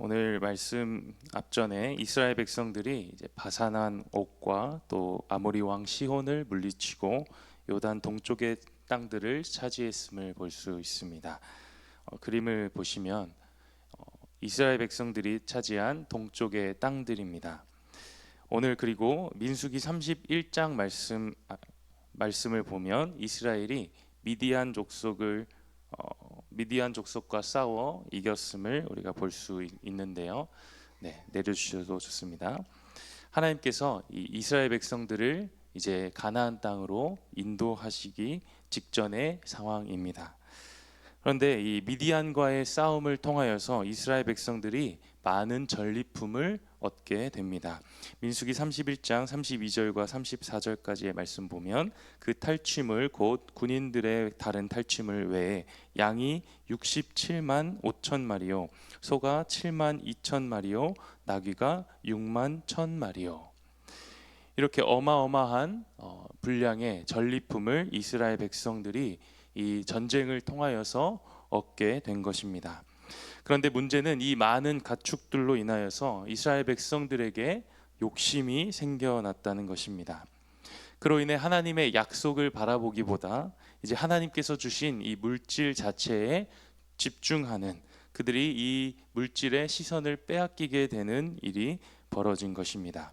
오늘 말씀 앞전에 이스라엘 백성들이 이제 바산한 옥과 또 아모리 왕 시혼을 물리치고 요단 동쪽의 땅들을 차지했음을 볼 수 있습니다. 그림을 보시면 이스라엘 백성들이 차지한 동쪽의 땅들입니다. 오늘 그리고 민수기 31장 말씀을 보면 이스라엘이 미디안 족속과 싸워 이겼음을 우리가 볼 수 있는데요. 내려주셔도 좋습니다. 하나님께서 이 이스라엘 백성들을 이제 가나안 땅으로 인도하시기 직전의 상황입니다. 그런데 이 미디안과의 싸움을 통하여서 이스라엘 백성들이 많은 전리품을 얻게 됩니다. 민수기 31장 32절과 34절까지의 말씀 보면 그 탈취물 곧 군인들의 다른 탈취물 외에 양이 67만 5천 마리요 소가 7만 2천 마리요 나귀가 6만 1천 마리요. 이렇게 어마어마한 분량의 전리품을 이스라엘 백성들이 이 전쟁을 통하여서 얻게 된 것입니다. 그런데 문제는 이 많은 가축들로 인하여서 이스라엘 백성들에게 욕심이 생겨났다는 것입니다. 그로 인해 하나님의 약속을 바라보기보다 이제 하나님께서 주신 이 물질 자체에 집중하는, 그들이 이 물질의 시선을 빼앗기게 되는 일이 벌어진 것입니다.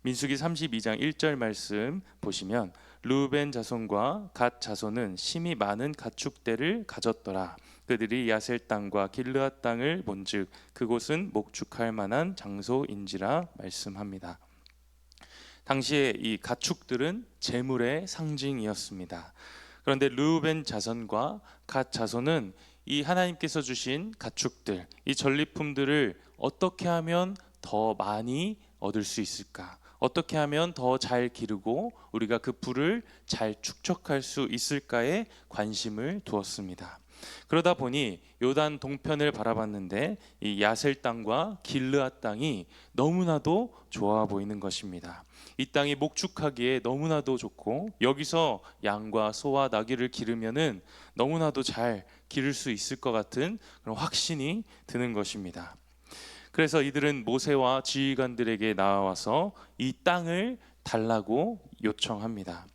민수기 32장 1절 말씀 보시면 르우벤 자손과 갓 자손은 심히 많은 가축대를 가졌더라. 그들이 야셀 땅과 길르앗 땅을 본즉 그곳은 목축할 만한 장소인지라 말씀합니다. 당시에 이 가축들은 재물의 상징이었습니다. 그런데 르우벤 자손과 갓 자손은 이 하나님께서 주신 가축들, 이 전리품들을 어떻게 하면 더 많이 얻을 수 있을까? 어떻게 하면 더 잘 기르고 우리가 그 부를 잘 축적할 수 있을까에 관심을 두었습니다. 그러다 보니 요단 동편을 바라봤는데 이 야셀 땅과 길르앗 땅이 너무나도 좋아 보이는 것입니다. 이 땅이 목축하기에 너무나도 좋고 여기서 양과 소와 나귀를 기르면은 너무나도 잘 기를 수 있을 것 같은 그런 확신이 드는 것입니다. 그래서 이들은 모세와 지휘관들에게 나와서 이 땅을 달라고 요청합니다.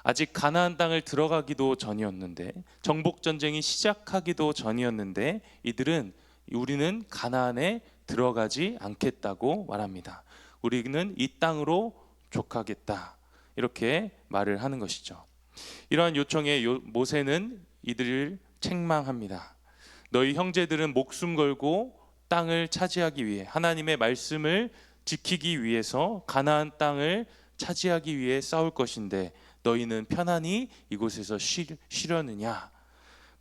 아직 가나안 땅을 들어가기도 전이었는데, 정복 전쟁이 시작하기도 전이었는데 이들은 우리는 가나안에 들어가지 않겠다고 말합니다. 우리는 이 땅으로 족하겠다, 이렇게 말을 하는 것이죠. 이러한 요청에 모세는 이들을 책망합니다. 너희 형제들은 목숨 걸고 땅을 차지하기 위해, 하나님의 말씀을 지키기 위해서 가나안 땅을 차지하기 위해 싸울 것인데 너희는 편안히 이곳에서 쉬려느냐?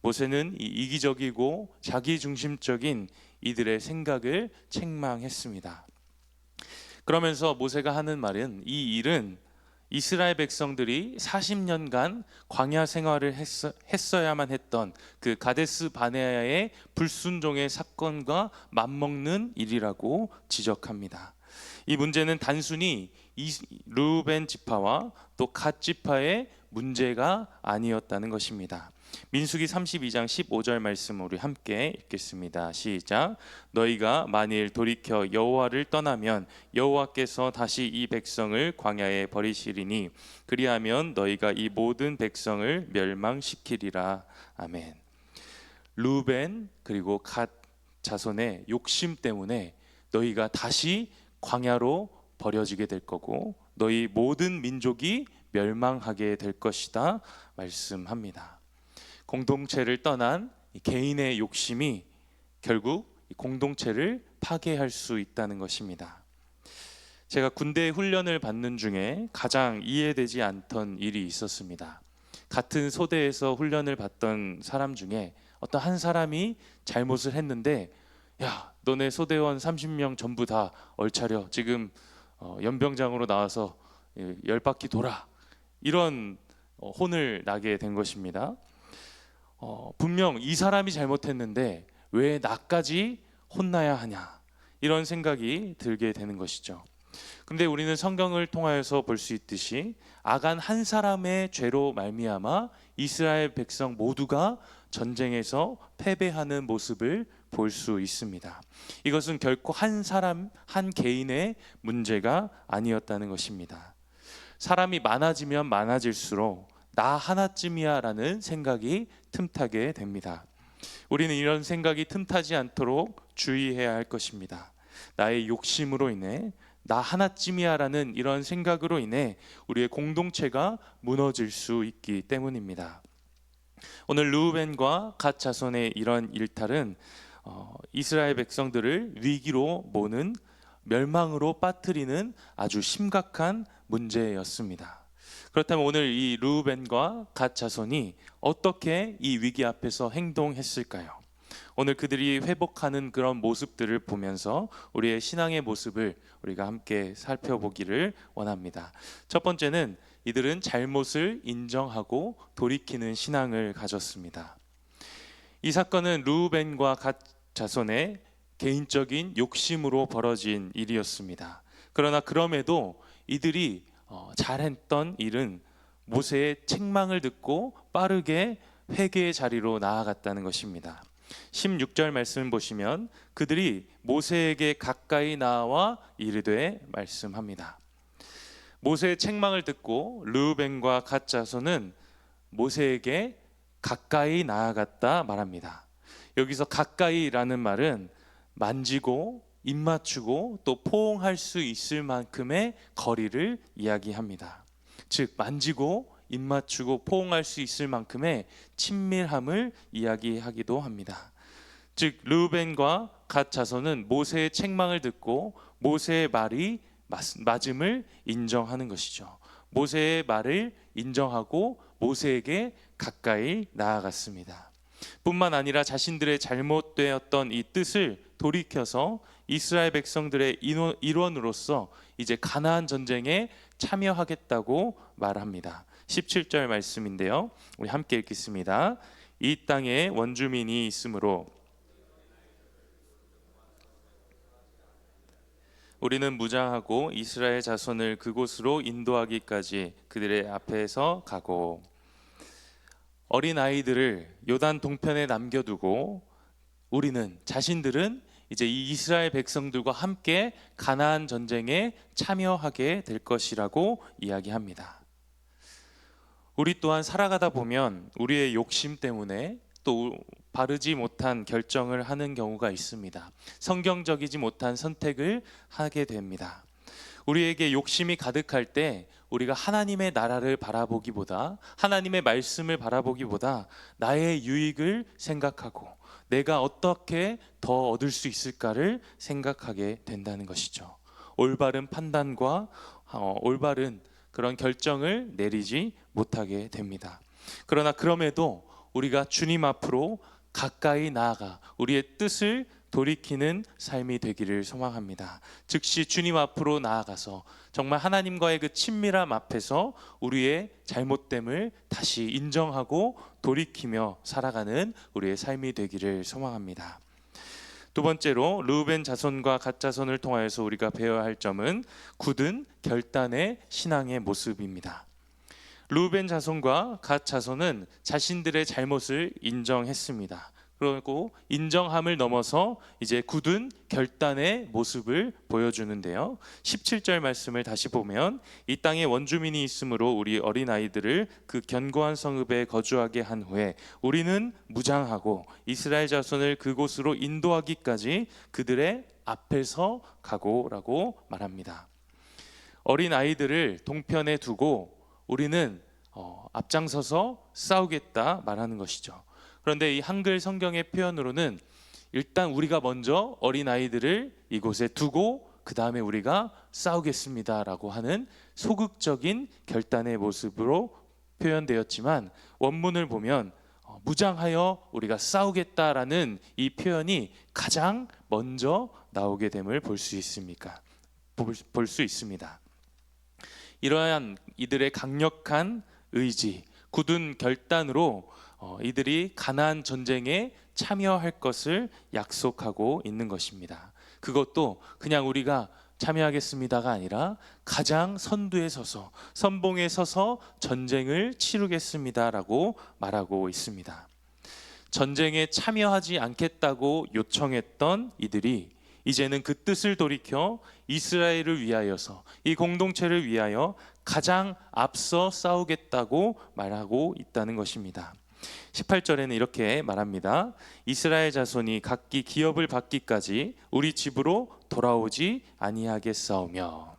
모세는 이기적이고 자기중심적인 이들의 생각을 책망했습니다. 그러면서 모세가 하는 말은, 이 일은 이스라엘 백성들이 40년간 광야 생활을 했어야만 했던 그 가데스 바네아의 불순종의 사건과 맞먹는 일이라고 지적합니다. 이 문제는 단순히 르우벤 지파와 또 갓 지파의 문제가 아니었다는 것입니다. 민수기 32장 15절 말씀 우리 함께 읽겠습니다. 시작. 너희가 만일 돌이켜 여호와를 떠나면 여호와께서 다시 이 백성을 광야에 버리시리니 그리하면 너희가 이 모든 백성을 멸망시키리라. 아멘. 르우벤 그리고 갓 자손의 욕심 때문에 너희가 다시 광야로 버려지게 될 거고 너희 모든 민족이 멸망하게 될 것이다 말씀합니다. 공동체를 떠난 개인의 욕심이 결국 공동체를 파괴할 수 있다는 것입니다. 제가 군대 훈련을 받는 중에 가장 이해되지 않던 일이 있었습니다. 같은 소대에서 훈련을 받던 사람 중에 어떤 한 사람이 잘못을 했는데, 야, 너네 소대원 30명 전부 다 얼차려, 지금 연병장으로 나와서 10바퀴 돌아, 이런 혼을 나게 된 것입니다. 분명 이 사람이 잘못했는데 왜 나까지 혼나야 하냐, 이런 생각이 들게 되는 것이죠. 근데 우리는 성경을 통하여서 볼 수 있듯이 아간 한 사람의 죄로 말미암아 이스라엘 백성 모두가 전쟁에서 패배하는 모습을 볼 수 있습니다. 이것은 결코 한 사람, 한 개인의 문제가 아니었다는 것입니다. 사람이 많아지면 많아질수록 나 하나쯤이야 라는 생각이 틈타게 됩니다. 우리는 이런 생각이 틈타지 않도록 주의해야 할 것입니다. 나의 욕심으로 인해 나 하나쯤이야 라는 이런 생각으로 인해 우리의 공동체가 무너질 수 있기 때문입니다. 오늘 르우벤과 갓 자손의 이런 일탈은 이스라엘 백성들을 위기로 모는, 멸망으로 빠뜨리는 아주 심각한 문제였습니다. 그렇다면 오늘 이 르우벤과 갓 자손이 어떻게 이 위기 앞에서 행동했을까요? 오늘 그들이 회복하는 그런 모습들을 보면서 우리의 신앙의 모습을 우리가 함께 살펴보기를 원합니다. 첫 번째는 이들은 잘못을 인정하고 돌이키는 신앙을 가졌습니다. 이 사건은 르우벤과 갓 자손의 개인적인 욕심으로 벌어진 일이었습니다. 그러나 그럼에도 이들이 잘했던 일은 모세의 책망을 듣고 빠르게 회개의 자리로 나아갔다는 것입니다. 16절 말씀을 보시면 그들이 모세에게 가까이 나와 이르되 말씀합니다. 모세의 책망을 듣고 르우벤과 갓 자손은 모세에게 가까이 나아갔다 말합니다. 여기서 가까이라는 말은 만지고 입 맞추고 또 포옹할 수 있을 만큼의 거리를 이야기합니다. 즉 만지고 입 맞추고 포옹할 수 있을 만큼의 친밀함을 이야기하기도 합니다. 즉 르우벤과 갓 자손은 모세의 책망을 듣고 모세의 말이 맞음을 인정하는 것이죠. 모세의 말을 인정하고 모세에게 가까이 나아갔습니다. 뿐만 아니라 자신들의 잘못되었던 이 뜻을 돌이켜서 이스라엘 백성들의 일원으로서 이제 가나안 전쟁에 참여하겠다고 말합니다. 17절 말씀인데요. 우리 함께 읽겠습니다. 이 땅에 원주민이 있으므로 우리는 무장하고 이스라엘 자손을 그곳으로 인도하기까지 그들의 앞에서 가고, 어린 아이들을 요단 동편에 남겨두고 우리는 자신들은 이제 이 이스라엘 백성들과 함께 가나안 전쟁에 참여하게 될 것이라고 이야기합니다. 우리 또한 살아가다 보면 우리의 욕심 때문에 또 바르지 못한 결정을 하는 경우가 있습니다. 성경적이지 못한 선택을 하게 됩니다. 우리에게 욕심이 가득할 때 우리가 하나님의 나라를 바라보기보다, 하나님의 말씀을 바라보기보다 나의 유익을 생각하고 내가 어떻게 더 얻을 수 있을까를 생각하게 된다는 것이죠. 올바른 판단과 올바른 그런 결정을 내리지 못하게 됩니다. 그러나 그럼에도 우리가 주님 앞으로 가까이 나아가 우리의 뜻을 돌이키는 삶이 되기를 소망합니다. 즉시 주님 앞으로 나아가서 정말 하나님과의 그 친밀함 앞에서 우리의 잘못됨을 다시 인정하고 돌이키며 살아가는 우리의 삶이 되기를 소망합니다. 두 번째로 르우벤 자손과 갓 자손을 통하여서 우리가 배워야 할 점은 굳은 결단의 신앙의 모습입니다. 르우벤 자손과 갓 자손은 자신들의 잘못을 인정했습니다. 그리고 인정함을 넘어서 이제 굳은 결단의 모습을 보여주는데요. 17절 말씀을 다시 보면 이 땅에 원주민이 있으므로 우리 어린아이들을 그 견고한 성읍에 거주하게 한 후에 우리는 무장하고 이스라엘 자손을 그곳으로 인도하기까지 그들의 앞에서 가고라고 말합니다. 어린아이들을 동편에 두고 우리는 앞장서서 싸우겠다 말하는 것이죠. 그런데 이 한글 성경의 표현으로는 일단 우리가 먼저 어린아이들을 이곳에 두고 그 다음에 우리가 싸우겠습니다라고 하는 소극적인 결단의 모습으로 표현되었지만 원문을 보면 무장하여 우리가 싸우겠다라는 이 표현이 가장 먼저 나오게 됨을 볼 수 있습니다. 이러한 이들의 강력한 의지, 굳은 결단으로 이들이 가나안 전쟁에 참여할 것을 약속하고 있는 것입니다. 그것도 그냥 우리가 참여하겠습니다가 아니라 가장 선두에 서서, 선봉에 서서 전쟁을 치르겠습니다라고 말하고 있습니다. 전쟁에 참여하지 않겠다고 요청했던 이들이 이제는 그 뜻을 돌이켜 이스라엘을 위하여서, 이 공동체를 위하여 가장 앞서 싸우겠다고 말하고 있다는 것입니다. 18절에는 이렇게 말합니다. 이스라엘 자손이 각기 기업을 받기까지 우리 집으로 돌아오지 아니하겠사오며.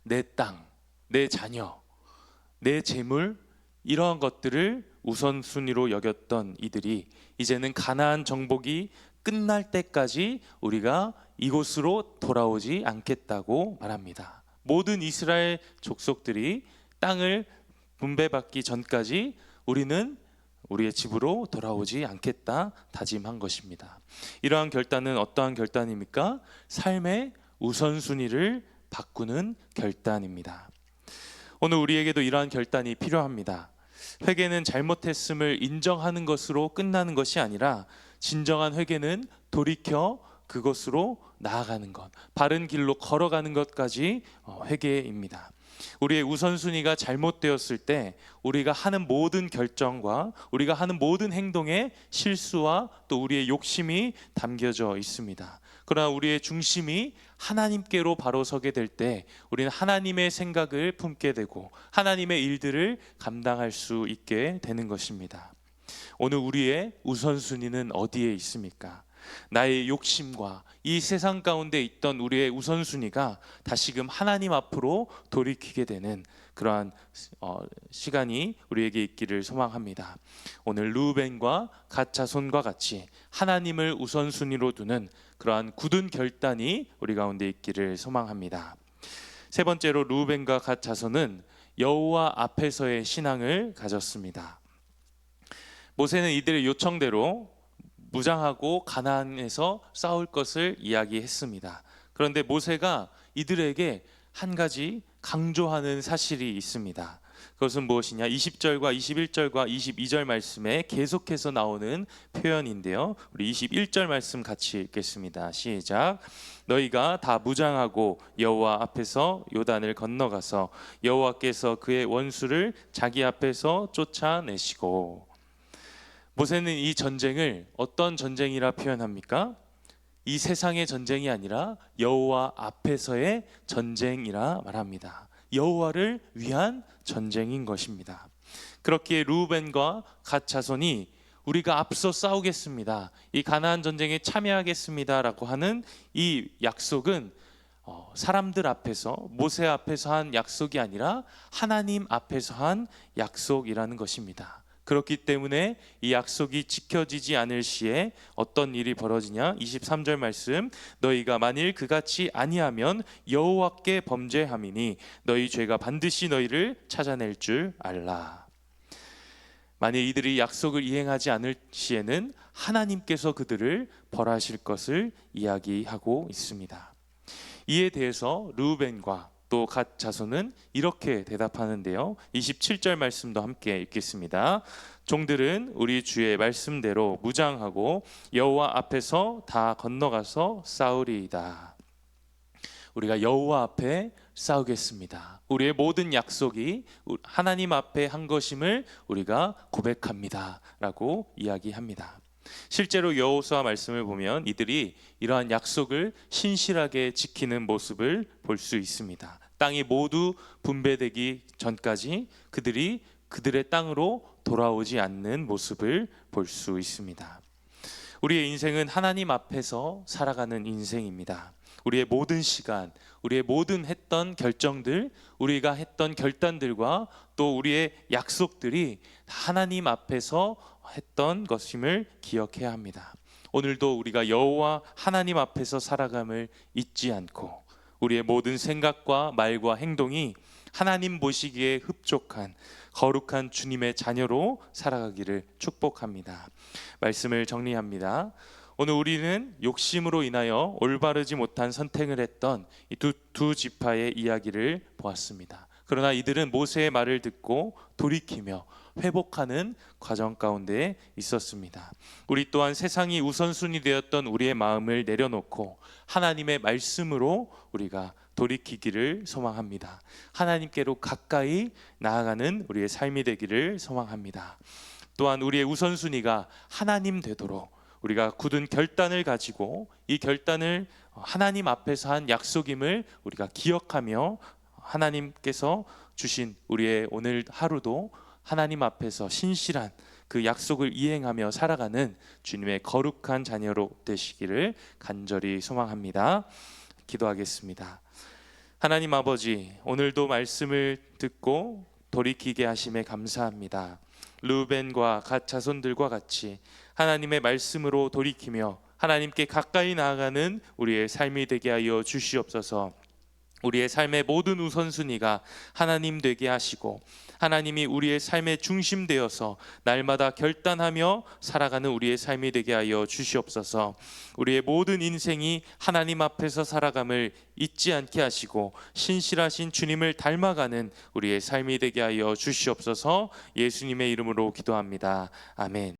내 땅, 내 자녀, 내 재물, 이러한 것들을 우선순위로 여겼던 이들이 이제는 가나안 정복이 끝날 때까지 우리가 이곳으로 돌아오지 않겠다고 말합니다. 모든 이스라엘 족속들이 땅을 분배받기 전까지 우리는 우리의 집으로 돌아오지 않겠다 다짐한 것입니다. 이러한 결단은 어떠한 결단입니까? 삶의 우선순위를 바꾸는 결단입니다. 오늘 우리에게도 이러한 결단이 필요합니다. 회개는 잘못했음을 인정하는 것으로 끝나는 것이 아니라 진정한 회개는 돌이켜 그것으로 나아가는 것, 바른 길로 걸어가는 것까지 회개입니다. 우리의 우선순위가 잘못되었을 때 우리가 하는 모든 결정과 우리가 하는 모든 행동에 실수와 또 우리의 욕심이 담겨져 있습니다. 그러나 우리의 중심이 하나님께로 바로 서게 될 때 우리는 하나님의 생각을 품게 되고 하나님의 일들을 감당할 수 있게 되는 것입니다. 오늘 우리의 우선순위는 어디에 있습니까? 나의 욕심과 이 세상 가운데 있던 우리의 우선순위가 다시금 하나님 앞으로 돌이키게 되는 그러한 시간이 우리에게 있기를 소망합니다. 오늘 르우벤과 갓 자손과 같이 하나님을 우선순위로 두는 그러한 굳은 결단이 우리 가운데 있기를 소망합니다. 세 번째로 르우벤과 갓 자손은 여호와 앞에서의 신앙을 가졌습니다. 모세는 이들의 요청대로 무장하고 가나안에서 싸울 것을 이야기했습니다. 그런데 모세가 이들에게 한 가지 강조하는 사실이 있습니다. 그것은 무엇이냐? 20절과 21절과 22절 말씀에 계속해서 나오는 표현인데요. 우리 21절 말씀 같이 읽겠습니다. 시작. 너희가 다 무장하고 여호와 앞에서 요단을 건너가서 여호와께서 그의 원수를 자기 앞에서 쫓아내시고. 모세는 이 전쟁을 어떤 전쟁이라 표현합니까? 이 세상의 전쟁이 아니라 여호와 앞에서의 전쟁이라 말합니다. 여호와를 위한 전쟁인 것입니다. 그렇기에 르우벤과 갓 자손이 우리가 앞서 싸우겠습니다, 이 가나안 전쟁에 참여하겠습니다라고 하는 이 약속은 사람들 앞에서, 모세 앞에서 한 약속이 아니라 하나님 앞에서 한 약속이라는 것입니다. 그렇기 때문에 이 약속이 지켜지지 않을 시에 어떤 일이 벌어지냐? 23절 말씀, 너희가 만일 그같이 아니하면 여호와께 범죄함이니 너희 죄가 반드시 너희를 찾아낼 줄 알라. 만일 이들이 약속을 이행하지 않을 시에는 하나님께서 그들을 벌하실 것을 이야기하고 있습니다. 이에 대해서 르우벤과 또 갓 자손은 이렇게 대답하는데요. 27절 말씀도 함께 읽겠습니다. 종들은 우리 주의 말씀대로 무장하고 여호와 앞에서 다 건너가서 싸우리이다. 우리가 여호와 앞에 싸우겠습니다. 우리의 모든 약속이 하나님 앞에 한 것임을 우리가 고백합니다 라고 이야기합니다. 실제로 여호수아 말씀을 보면 이들이 이러한 약속을 신실하게 지키는 모습을 볼 수 있습니다. 땅이 모두 분배되기 전까지 그들이 그들의 땅으로 돌아오지 않는 모습을 볼 수 있습니다. 우리의 인생은 하나님 앞에서 살아가는 인생입니다. 우리의 모든 시간, 우리의 모든 했던 결정들, 우리가 했던 결단들과 또 우리의 약속들이 하나님 앞에서 했던 것임을 기억해야 합니다. 오늘도 우리가 여호와 하나님 앞에서 살아감을 잊지 않고 우리의 모든 생각과 말과 행동이 하나님 보시기에 흡족한 거룩한 주님의 자녀로 살아가기를 축복합니다. 말씀을 정리합니다. 오늘 우리는 욕심으로 인하여 올바르지 못한 선택을 했던 이 두 지파의 이야기를 보았습니다. 그러나 이들은 모세의 말을 듣고 돌이키며 회복하는 과정 가운데 있었습니다. 우리 또한 세상이 우선순위 되었던 우리의 마음을 내려놓고 하나님의 말씀으로 우리가 돌이키기를 소망합니다. 하나님께로 가까이 나아가는 우리의 삶이 되기를 소망합니다. 또한 우리의 우선순위가 하나님 되도록 우리가 굳은 결단을 가지고 이 결단을 하나님 앞에서 한 약속임을 우리가 기억하며 하나님께서 주신 우리의 오늘 하루도 하나님 앞에서 신실한 그 약속을 이행하며 살아가는 주님의 거룩한 자녀로 되시기를 간절히 소망합니다. 기도하겠습니다. 하나님 아버지, 오늘도 말씀을 듣고 돌이키게 하심에 감사합니다. 르우벤과 갓 자손들과 같이 하나님의 말씀으로 돌이키며 하나님께 가까이 나아가는 우리의 삶이 되게 하여 주시옵소서. 우리의 삶의 모든 우선순위가 하나님 되게 하시고 하나님이 우리의 삶의 중심 되어서 날마다 결단하며 살아가는 우리의 삶이 되게 하여 주시옵소서. 우리의 모든 인생이 하나님 앞에서 살아감을 잊지 않게 하시고 신실하신 주님을 닮아가는 우리의 삶이 되게 하여 주시옵소서. 예수님의 이름으로 기도합니다. 아멘.